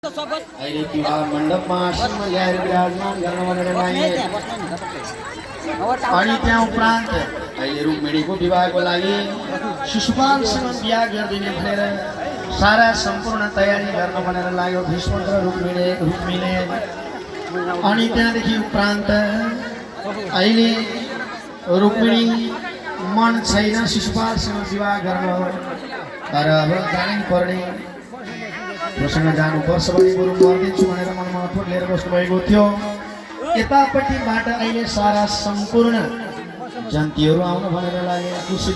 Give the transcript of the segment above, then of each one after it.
अहिले विवाह मण्डपमा आसनमा ल्याएर विराजमान गर्न भनेर ल्याइए अनि त्यहाँ उपरान्त अहिले रुक्मिणीको विवाहको लागि शिशुपालसँग बिहा गरिदिने भनेर सारा सम्पूर्ण तयारी गर्न भनेर लाग्यो भीष्म र रुक्मिणीले अनि त्यहाँदेखि उपरान्त अहिले रुक्मिणी मन छैन शिशुपालसँग विवाह गर्न तर अब जानै पर्ने प्रसन्न जानुपर्छ भने गुरु गरिदिन्छु भनेर मनमा अठोट लिएर बस्नुभएको थियो। यतापट्टिबाट अहिले सारा सम्पूर्ण जन्तीहरू आउन भनेर लागे खुसी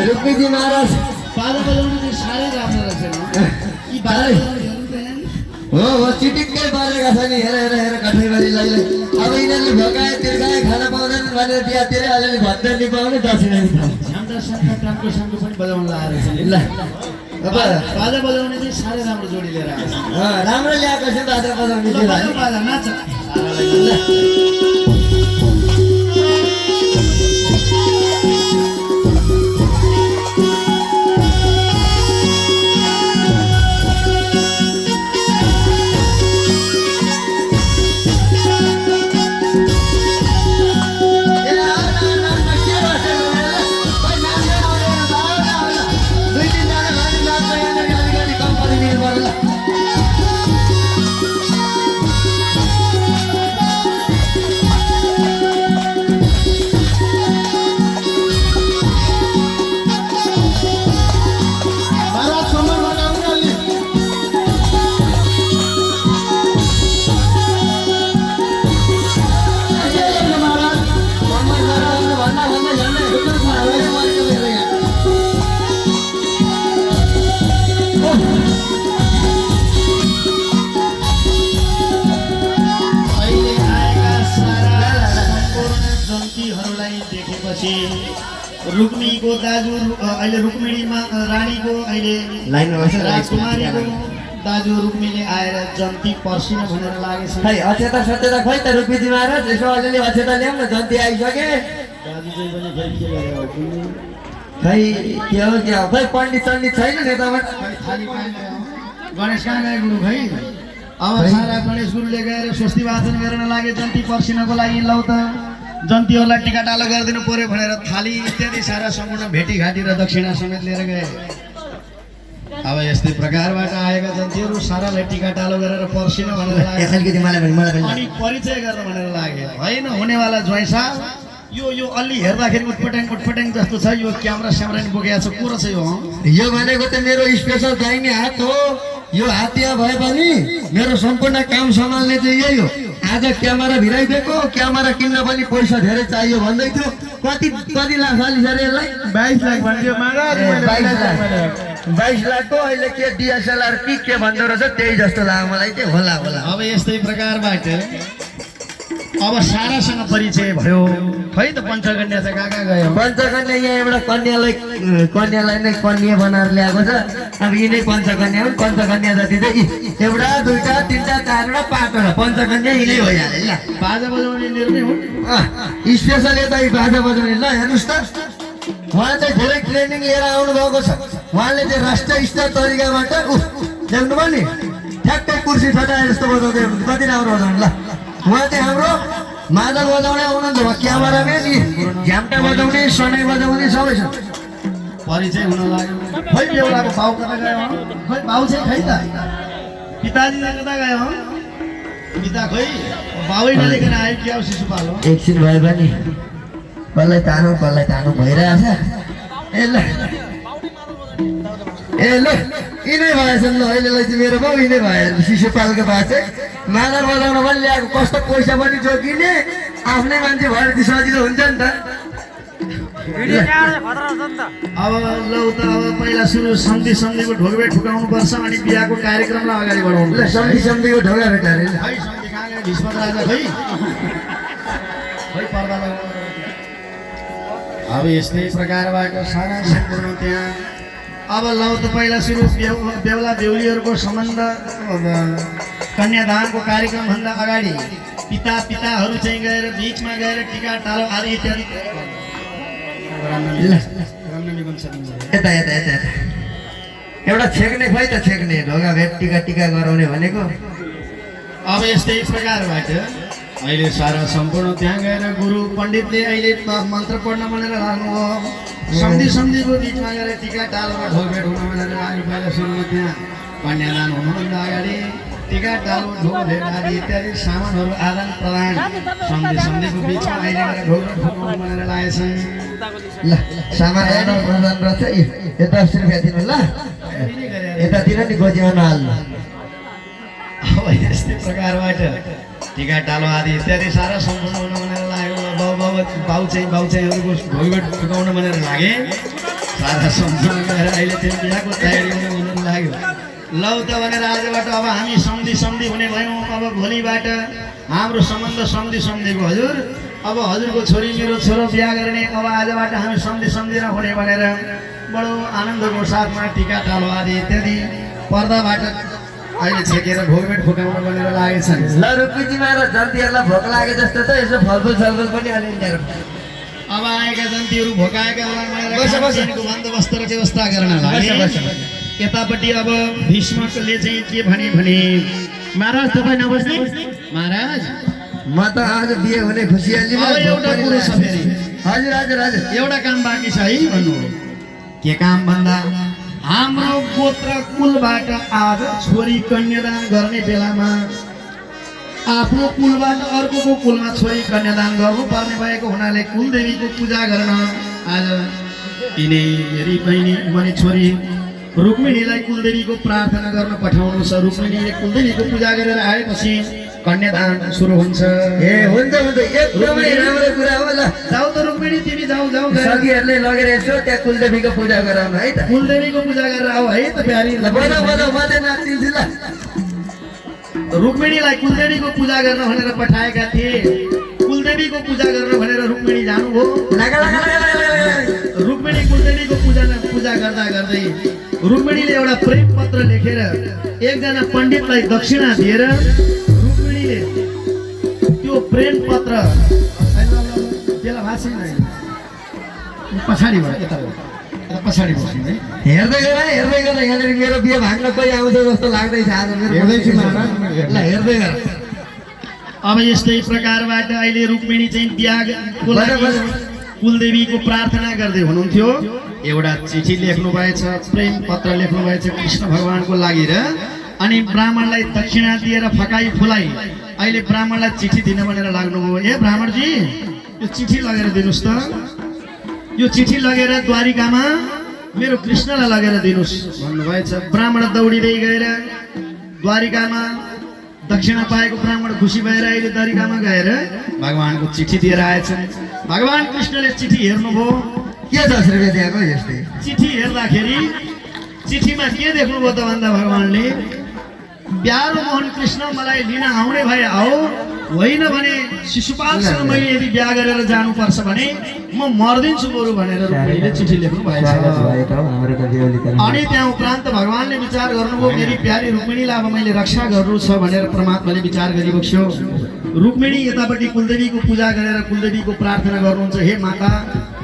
रुक्मिणी महाराज पादा बजाउने चाहिँ साह्रै राम्रो रहेछ नि हो चिटिक्कै परेका छ नि। हेर कठैबारी लैले अब यिनीहरूले भगाए तिर्खाए खाना पाउँदैन भनेर बिहातिर अलिअलि भत्ता नि पाउने दक्षिणा नि पाउने झ्याम्टा साम्टा टाम्को साम्को पनि बजाउन लगाएर छ ल अब बाजा बजाउने चाहिँ साह्रै राम्रो जोडी लिएर आएको छ राम्रो ल्याएको छ बाजा बजाउने बाजा नाच रुक्मिणीको दाजु अहिले रुक्मिणीमा रानीको अहिले राजकुमारीको दाजु रुक्मिणीले आएर जन्ती पर्सिन भनेर लागेछ। खै अचेता सचेता खै त रुक्मिणी महाराज यसो अलिअलि अचेता ल्याउँ न जन्ती आइसके दाजु चाहिँ पनि खै के गरेर खै के हो क्या हो खै पण्डित सण्डित छैन नेतामा थाली कहाँ गयो? गणेश कहाँ गए गुरु खै? अब सारा गणेश गुरुले गएर स्वस्ति वाचन गर्न लागे जन्ती पर्सिनको लागि लौ त जन्तीहरूलाई टिकाटालो गरिदिनु पर्यो भनेर थाली इत्यादि सारा सम्पूर्ण भेटीघाटी र दक्षिणा समेत लिएर गए। अब यस्तै प्रकारबाट आएका जन्तीहरू सारालाई टिकाटालो गरेर पर्सिन भनेर लागे अलिकति मलाई अनि परिचय गर्न भनेर लागे। होइन हुनेवाला ज्वाइँ साहब यो अलि हेर्दाखेरि उटपटाङ जस्तो छ। यो क्यामेरा स्यामरा नि बोकेको छ को रहेछ यो भनेको त मेरो स्पेसल दाहिने हात हो। यो हात यहाँ भए पनि मेरो सम्पूर्ण काम सम्हाल्ने चाहिँ यही हो। आज क्यामेरा भिराइदिएको क्यामेरा किन्न पनि पैसा धेरै चाहियो भन्दै थियो। कति लाख हालिस अरे यसलाई 22 लाख भन्थ्यो महाराज। 22 लाखको अहिले के डिएसएलआर के भन्दो रहेछ त्यही जस्तो लाग्यो मलाई चाहिँ होला। अब यस्तै प्रकारबाट अब सारासँग परिचय भयो। खै त पञ्चकन्या चाहिँ कहाँ गयो? पञ्चकन्या यहाँ एउटा कन्यालाई नै कन्या बनाएर ल्याएको छ। अब यिनै पञ्चकन्या हुन्। पञ्चकन्या जति चाहिँ एउटा दुईटा तिनटा चारवटा पाँचवटा पञ्चकन्या यिनै भइहाल्यो ल। बाजा बजाउने निर्णय हुन् स्पेसल यता बाजा बजाउने। ल हेर्नुहोस् त उहाँ चाहिँ धेरै ट्रेनिङ लिएर आउनु भएको छ। उहाँले चाहिँ राष्ट्रिय स्तर तरिकाबाट देख्नुभयो नि ठ्याक्कै कुर्सी ठटाए जस्तो बजाउँदै हुनुहुन्छ। कति राम्रो बजाउनु। ल उहाँ चाहिँ हाम्रो मादल बजाउने आउनुहुन्छ। क्यामेराम्यान झ्याम्टा बजाउने सनै बजाउने सबै छ। परिचय हुन लाग्यो। खै बेहुलाको भाउ कता गयो? खै भाउ चाहिँ खै त पिताजी कता गयो? पिता खै भाउै नलिकन आयो कि अब शिशुपाल हो। एकछिन भए पनि कसलाई तानु भइरहेछ। ए ल यिनै भएछन्। ल अहिलेलाई चाहिँ मेरो बाउ यिनै भयो। शिशुपालको बा चाहिँ मादल बजाउन पनि ल्याएको। कस्तो पैसा पनि जोगिने आफ्नै मान्छे भएर त्यो सजिलो हुन्छ नि त। अब लौ त अब पहिला सुरु सन्धिको ढोकभेट ठुकाउनु पर्छ अनि बिहाको कार्यक्रमलाई अगाडि बढाउनु। ल सन्धिको ढोका भेट अरे खै सन्धि कहाँ गयो? भीष्मक राजा खै पर्दा लगाउनु। अब यस्तै प्रकारबाट सारा सम्पूर्ण त्यहाँ अब लौ त पहिला सुरु बेहुला बेहुलीहरूको सम्बन्ध कन्यादानको कार्यक्रमभन्दा अगाडि पिताहरू चाहिँ गएर बिचमा गएर टिका टालो आदि इत्यादि यता एउटा छेक्ने खै त छेक्ने ढोका भेट टिका गराउने भनेको। अब यस्तै प्रकारबाट अहिले सारा सम्पूर्ण त्यहाँ गएर गुरु पण्डितले अहिले मन्त्र पढ्न भनेर लाग्नुभयो। सन्धिको बिचमा गएर टिका टालोमा ढोकभेट हुन भनेर लाग्यो। पहिला सुरुमा त्यहाँ कन्यादान हुनुभन्दा अगाडि टिका टालो ढोकभेट आदि इत्यादि सामानहरू आदान प्रदान सन्धिको बिचमा अहिले गएर ढोकभेट हुनु भनेर लागेछन्। ल सामान आदान प्रदान रहेछ। यता 10 रुपियाँ दिनु ल। यतातिर नि गोजीमा नहाल्नु। अब यस्तै प्रकारबाट टिका टालो आदि इत्यादि सारा सम्पूर्ण हुन भनेर लाग्यो। बाउचाहिँहरूको ढोकभेट ठुकाउन भनेर लागे। सारा सम्पूर्ण गएर अहिले चाहिँ बिहाको तयारी हुन भनेर लाग्यो। लौ त भनेर आजबाट अब हामी सन्धि हुने भयौँ। अब भोलिबाट हाम्रो सम्बन्ध सन्धिको हजुर। अब हजुरको छोरी मेरो छोरो बिहा गर्ने। अब आजबाट हामी सन्धि हुने भनेर बडो आनन्दको साथमा टिका टालो आदि इत्यादि पर्दाबाट अहिले छेकेर ढोकभेट फुकाउन भनेर लागेछन्। ल रुकुजीमा र जन्तीहरूलाई भोक लागे जस्तो त यसो फलफुल पनि अलिअलि अब आएका जन्तीहरू भोकाएका भनेर बन्दोबस्त र व्यवस्था गर्न लागे। यतापट्टि अब भीष्मकले चाहिँ के भने महाराज तपाईँ नबस्ने महाराज म त आज बिहे हुने खुसियालीमा एउटा कुरो छ फेरि। हजुर एउटा काम बाँकी छ है भन्नु। के काम भन्दा हाम्रो गोत्र कुलबाट आज छोरी कन्यादान गर्ने बेलामा आफ्नो कुलबाट अर्कोको कुलमा छोरी कन्यादान गर्नुपर्ने भएको हुनाले कुलदेवीको पूजा गर्न आज यिनै हेरी बहिनी मनी छोरी रुक्मिणीलाई कुलदेवीको प्रार्थना गर्न पठाउनु छ। रुक्मिणीले कुलदेवीको पूजा गरेर आएपछि कन्यादान सुरु हुन्छ। ए हुन्छ एकदमै राम्रो कुरा हो। ल जाऊ त रुक्मिणी तिमी जाऊ सखीहरूले लगेर यसो त्यहाँ कुलदेवीको पूजा गराउनु है त। कुलदेवीको पूजा गरेर आऊ है त प्यारी। बजाऊ म चाहिँ नाचिदिन्छु ल। रुक्मिणीलाई कुलदेवीको पूजा गर्न भनेर पठाएका थिए। कुलदेवीको पूजा गर्न भनेर रुक्मिणी जानुभयो। रुक्मिणी कुलदेवीको पूजा गर्दै रुक्मिणीले एउटा प्रेम पत्र लेखेर एकजना पण्डितलाई दक्षिणा दिएर रुक्मिणीले त्यो प्रेम पत्र पछाडिबाट पछाडि बस्नु है हेर्दै गर यहाँनिर मेरो बिहे भाग्न कोही आउँछ जस्तो लाग्दैछ आज मेरो हेर्दैछु महाराज ल हेर्दै गर अब यस्तै प्रकारबाट अहिले रुक्मिणी चाहिँ बिहाको लागि कुलदेवीको प्रार्थना गर्दै हुनुहुन्थ्यो एउटा चिठी लेख्नु भएछ प्रेम पत्र लेख्नु भएछ कृष्ण भगवानको लागि र अनि ब्राह्मणलाई दक्षिणा दिएर फकाई फुलाई अहिले ब्राह्मणलाई चिठी दिन भनेर लाग्नुभयो ए ब्राह्मणजी यो चिठी लगेर दिनुस् त यो चिठी लगेर द्वारिकामा मेरो कृष्णलाई लगेर दिनुस् भन्नुभएछ ब्राह्मण दौडिँदै गएर द्वारिकामा दक्षिणा पाएको ब्राह्मण खुसी भएर अहिले द्वारिकामा गएर भगवानको चिठी दिएर आएछन् भगवान कृष्णले चिठी हेर्नुभयो के छ श्रीवे त्यहाँको यस्तै चिठी हेर्दाखेरि चिठीमा के देख्नुभयो त भन्दा भगवानले प्यारो मोहन कृष्ण मलाई लिन आउने भए आओ होइन भने शिशुपालसँग मैले यदि बिहा गरेर जानुपर्छ भने म मर्दिन्छु बरु भनेर रुक्मिणीले चिठी लेख्नु भएछ अनि त्यहाँ उपरान्त भगवानले विचार गर्नुभयो मेरी प्यारी रुक्मिणीलाई अब मैले रक्षा गर्नु छ भनेर परमात्माले विचार गरिबक्स्यो रुक्मिणी यतापट्टि कुलदेवीको पूजा गरेर कुलदेवीको प्रार्थना गर्नुहुन्छ हे माता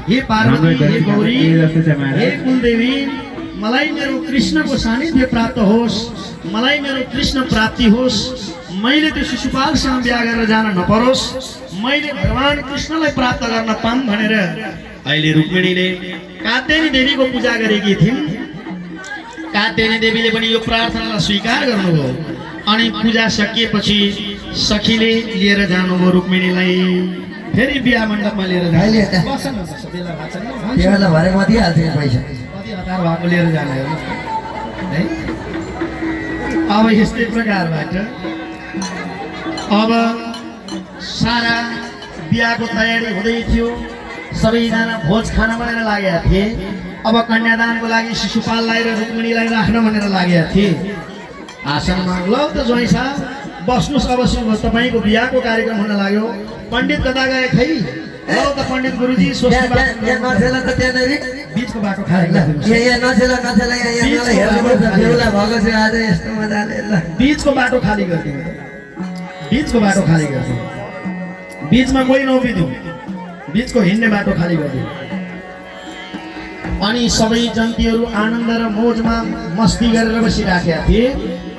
हे पार्वती हे गौरी हे कुलदेवी मलाई मेरो कृष्णको सानिध्य प्राप्त होस् मलाई मेरो कृष्ण प्राप्ति होस् मैले त्यो शिशुपालसँग बिहा गरेर जान नपरोस् मैले भगवान कृष्णलाई प्राप्त गर्न पाऊँ भनेर अहिले रुक्मिणीले कात्यायनी देवीको पूजा गरेकी थिइन् कात्यायनी देवीले पनि यो प्रार्थनालाई स्वीकार गर्नुभयो अनि पूजा सकिएपछि सखीले लिएर जानुभयो रुक्मिणीलाई फेरि बिहा मण्डपमा लिएर भएको लिएर जाने है अब यस्तै प्रकारबाट अब सारा बिहाको तयारी हुँदै थियो सबैजना भोज खान भनेर लागेका थिए अब कन्यादानको लागि शिशुपाललाई र रुक्मिणीलाई राख्न भनेर लागेका थिए आसनमा ल त ज्वाइँ साहब बस्नुहोस् अब तपाईँको बिहाको कार्यक्रम हुन लाग्यो पण्डित कता गए खै ल त पण्डित गुरुजी बीचको बाटो बीचको बाटो खाली गरिदिनु बीचको बाटो खाली गरिदिनु बीचमा कोही नउभिदिनु बीचको हिँड्ने बाटो खाली गरिदिनु अनि सबै जन्तीहरू आनन्द र मोजमा मस्ती गरेर बसिराखेका थिए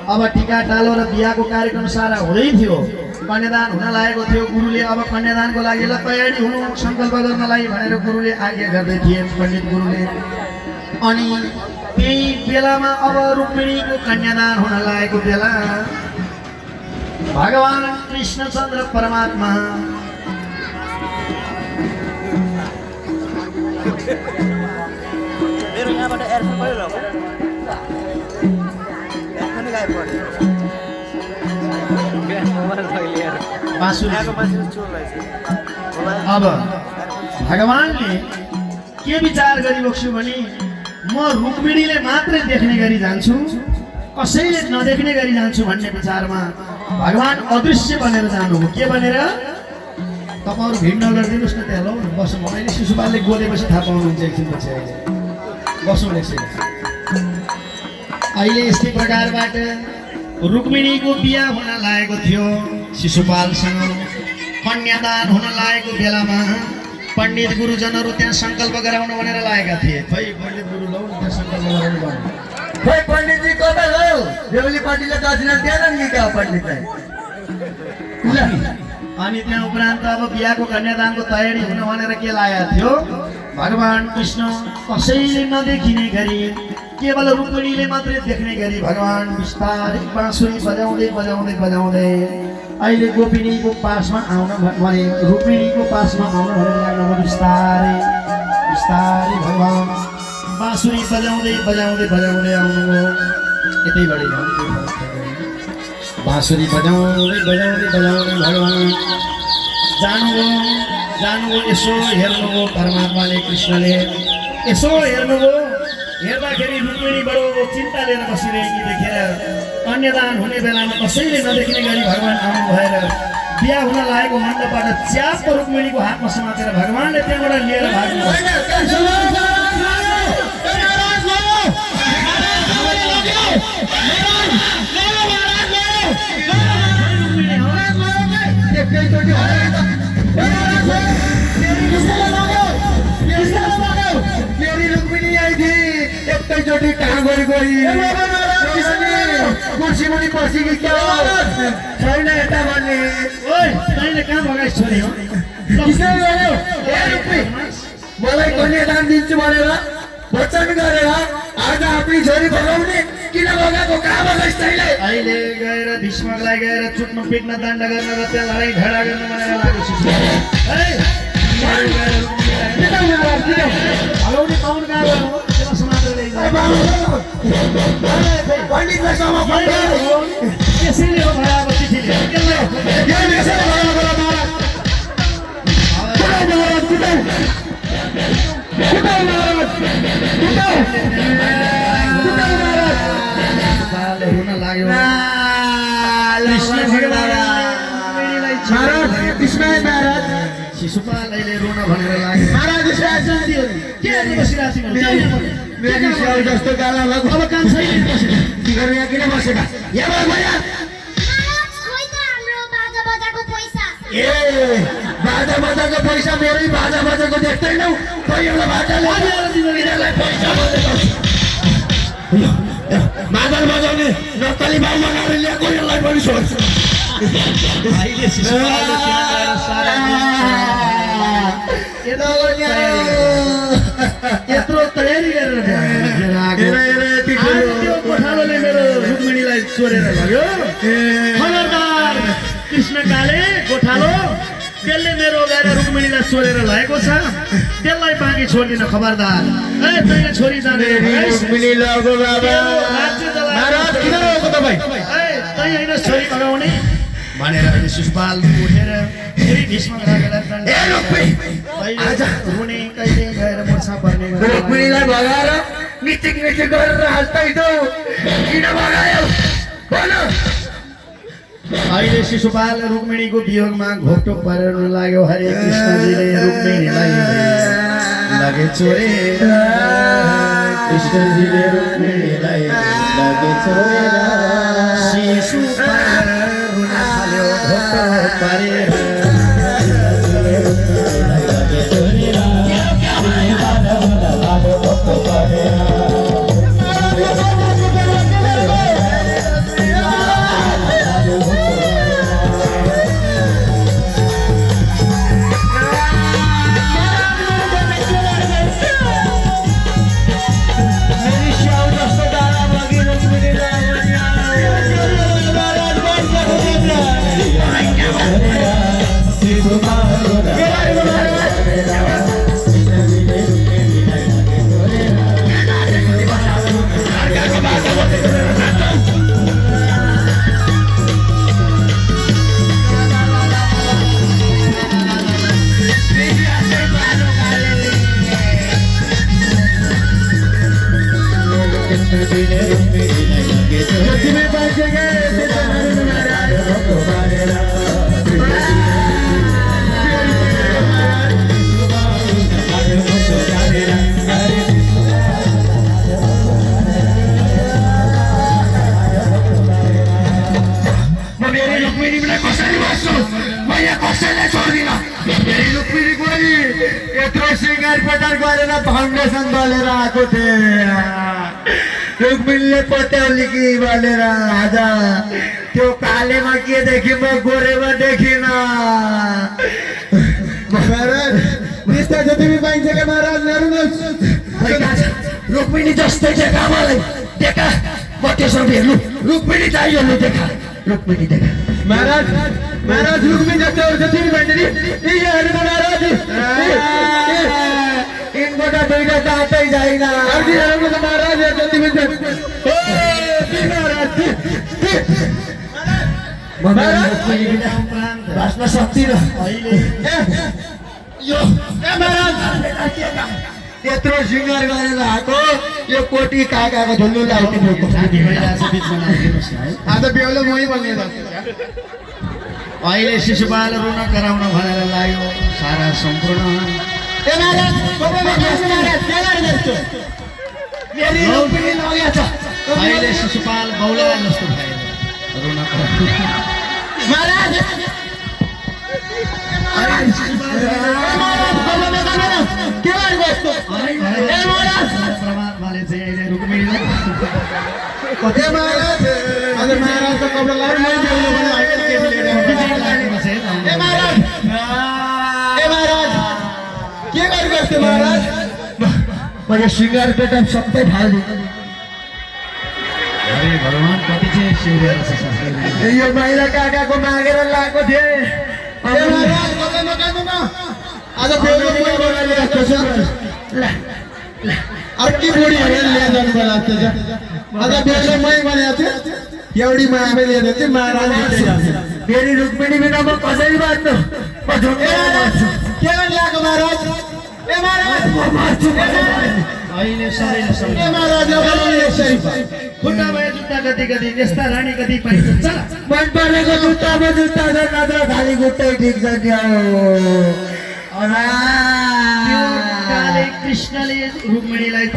अब टिका टालो र बिहाको कार्यक्रम सारा हुँदै थियो कन्यादान हुन लागेको थियो गुरुले अब कन्यादानको लागि ल तयारी हुनु सङ्कल्प गर्नलाई भनेर गुरुले आज्ञा गर्दै थिए पण्डित गुरुले अनि त्यही बेलामा अब रुक्मिणीको कन्यादान हुन लागेको बेला भगवान कृष्णचन्द्र परमात्मा मेरो यहाँबाट एयरफोन पऱ्यो अब भगवानले के विचार गरिबक्छु भने म रुक्मिणीले मात्रै देख्ने गरी जान्छु कसैले नदेख्ने गरी जान्छु भन्ने विचारमा भगवान अदृश्य बनेर जानु हो के भनेर तपाईँहरू भिड नगरिदिनुहोस् न त्यहाँ ल बसौँ अहिले शिशुपालले गोलेपछि थाहा पाउनुहुन्छ एकछिनपछि अहिले बसौँ एकछिन अहिले यस्तै प्रकारबाट रुक्मिणीको बिहा हुन लागेको थियो शिशुपालसँग कन्यादान हुन लागेको बेलामा पण्डित गुरुजनहरू त्यहाँ सङ्कल्प गराउन भनेर लागेका थिए खै पण्डित गुरु लौ त्यहाँ सङ्कल्प गराउनु पर्यो खै पण्डितजी कता गयो देउली पार्टीले दक्षिणा दिएन नि क्या पण्डितलाई अनि त्यहाँ उपरान्त अब बिहाको कन्यादानको तयारी हुन भनेर के लागेको थियो भगवान कृष्ण कसैले नदेखिने गरी केवल रुक्मिणीले मात्रै देख्ने गरी भगवान बिस्तारै बाँसुरी बजाउँदै बजाउँदै बजाउँदै अहिले गोपिनीको पासमा आउन भने रुक्मिणीको पासमा आउन भनेर लाग्नुभयो बिस्तारै बिस्तारै भगवान बाँसुरी बजाउँदै बजाउँदै बजाउँदै आउनुभयो यतैबाट बाँसुरी बजाउँदै बजाउँदै बजाउँदै भगवान जानुभयो यसो हेर्नुभयो परमात्माले कृष्णले यसो हेर्नुभयो हेर्दाखेरि रुक्मिणी बडो चिन्ता लिएर बसिरहेकी देखेर कन्यादान हुने बेलामा कसैले नदेख्ने गरी भगवान आउनु भएर बिहा हुन लागेको मण्डपबाट च्याप रुक्मिणीको हातमा समातेर भगवानले त्यहाँबाट लिएर भाग्नु मेरी रुक्मिणी आई थी एकैचोटि कहाँ गरी कुर्सी मुनि बसी कि क्या छैन यता भन्ने ओइ तैँले कहाँ भगाइस छोरी हो किसले गर्यो मलाई कन्यादान दिन्छु भनेर वचन गरेर आज आफ्नी छोरी भगाउने किन भगाएको कहाँ भगाइस तैँले अहिले गएर भीष्मकलाई गएर चुट्न पिट्न दण्ड गर्न र त्यहाँ लडाइँ झगडा गर्न भनेर लागेको छु हलाउने पाउन कहाँ गयो त्यसलाई समातेर पण्डितलाई समापन त्यसैले हो भराएको चिठीले हुन लाग्यो शिशुपाल अहिले रुन भनेर लाग्यो मेरी स्याउ जस्तो गाला लाग्यो अब काम छैन के गरेर यहाँ किन बसेका यहाँ भया ए बाजा बाजाको पैसा मेरै बाजा बाजाको देख्दैनौ कोही एउटा बाजाले यिनीहरूलाई पैसा मादल बजाउने नक्कली बाउ बनाएर ल्याएको यसलाई पनि सोध्छ अहिले शिशुपालले त्यहाँ गएर सारा यत्रो तयारी गरेर त्यो गोठालोले मेरो रुक्मिणीलाई चोरेर लग्यो खबरदार कृष्णकाले गोठालो त्यसले मेरो गएर रुक्मिणीलाई चोरेर लगेको छ त्यसलाई बाँकी छोड्दिन खबरदार ए तैँले छोरी जाने रुक्मिणी लगो बाबा महाराज किन लगेको तपाईँ तै होइन छोरी लगाउने भनेर अहिले शिशुपाल उठेर फेरि भीष्मक राजालाई रुने कहिले गएर मोर्चा पर्ने रुक्मिणीलाई भगाएर मिटिङ गरेर हाल्दै दो किन भगायो भन अहिले शिशुपाल रुक्मिणीको वियोगमा घोप्टो परेर लाग्यो हरे कृष्णजीले रुक्मिणीलाई लगे चोरे कृष्णजीले रुक्मिणीलाई लगे चोरेर शिशुपाल रुन थाल्यो घोप्टो परेर फाउन्डेसन बलेर आएको थिएँ रुक्मिणीले पत्याउली कि बलेर आज त्यो कालेमा के देखि म गोरेमा देखिन महाराज त्यस्ता जति पनि पाइन्छ क्या महाराज रुक्मिणी जस्तै देखा मलाई देखा बटेश्वर हेर्नु रुक्मिणी चाहियो नि देखा रुक्मिणी देखा महाराज महाराज रुक्मिणी जस्तो जति पनि पाइन्छ नि हेर्नु महाराज इनबाट दुईटा दाँतै छैन महाराज जति भाष्न सक्दिनँ यत्रो सिङ्गार गरेर आएको यो कोटी काकाको झुल्लु लगाइदिएको आज बेहुलो मै भन्ने अहिले शिशुपाल रुन कराउन भनेर लाग्यो सारा सम्पूर्ण अहिले शिशुपाल बौला जस्तो भयो रुन परमात्माले चाहिँ अहिले रुक्मिणीलाई ए महाराज अगर महाराज को कपड़ा लाए मैं देवलो बने आके केस ले रहे हैं ए महाराज के गर्छौ महाराज मैले सिंगार पेटम सबै फाल्दिएँ अरे भगवान कति चाहिँ सिउरेर छ संस्कृति यो माइला काकाको मागेर लाएको थिएँ ए महाराज कतै नकानु न आज देवलो मैं बनाले राख्छ ल अर्की बुढी हेरेर ले जानु पर्ला छ आज देवलो मैं बनाएको थिएँ एउटी माया मैले लिएर थिएँ महाराज जित्दै जान्छ मेरी रुक्मिणी बिना म कसै बाँच्नु म झुक्केर बस्छु के गर्न ल्याएको महाराज ए महाराज म मर्छु अहिले सबैले ए सम्झ महाराज नबोल्नु यसरी खुट्टा भए जुत्ता कति कति त्यस्ता रानी कति पाइन्छ चल मन परेको जुत्तामा जुत्ता छ नत्र खाली खुट्टै ठिक छ क्या त्यो काले कृष्णले रुक्मिणीलाई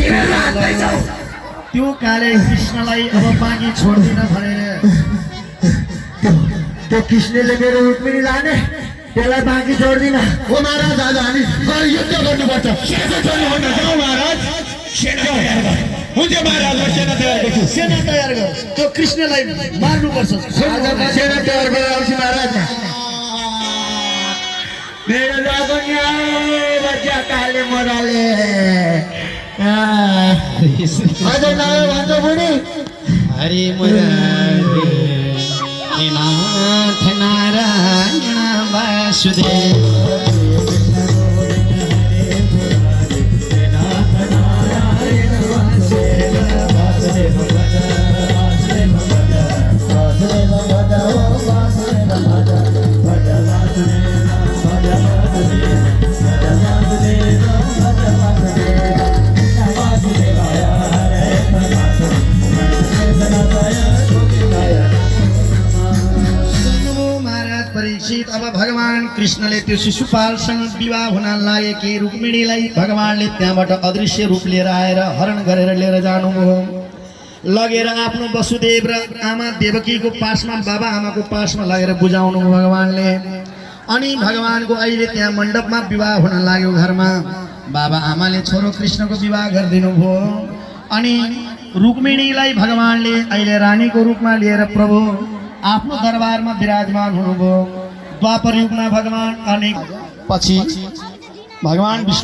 त्यो काले कृष्णलाई अब बाँकी छोड्दिन भनेर त्यो कृष्णले मेरो रुक्मिणी लाने त्यसलाई बाँकी छोड्दिन ओ महाराज आज हामी गएर युद्ध गर्नुपर्छ सेना चल्नु जाऊ महाराज सेना तयार गर हुन्छ महाराज म सेना तयार गर्छु सेना तयार गर त्यो कृष्णलाई मार्नुपर्छ आज म सेना तयार गरेर आउँछु महाराज मेरो लगन बच्चा काले मोराले आज नयाँ भन्छ बुढी हरि मुरारी हे नाथ नारायण वासुदेव परीक्षित अब भगवान कृष्णले त्यो शिशुपालसँग विवाह हुन लागे कि रुक्मिणीलाई भगवानले त्यहाँबाट अदृश्य रूप लिएर आएर हरण गरेर लिएर जानुभयो लगेर आफ्नो वसुदेव र आमा देवकीको पासमा बाबा आमाको पासमा लगेर बुझाउनु भगवानले अनि भगवानको अहिले त्यहाँ मण्डपमा विवाह हुन लाग्यो घरमा बाबा आमाले छोरो कृष्णको विवाह गरिदिनु भयो अनि रुक्मिणीलाई भगवानले अहिले रानीको रूपमा लिएर प्रभु आफ्नो दरबारमा विराजमान हुनुभयो द्वापर युगमा भगवान अनि पछि भगवान विष्णु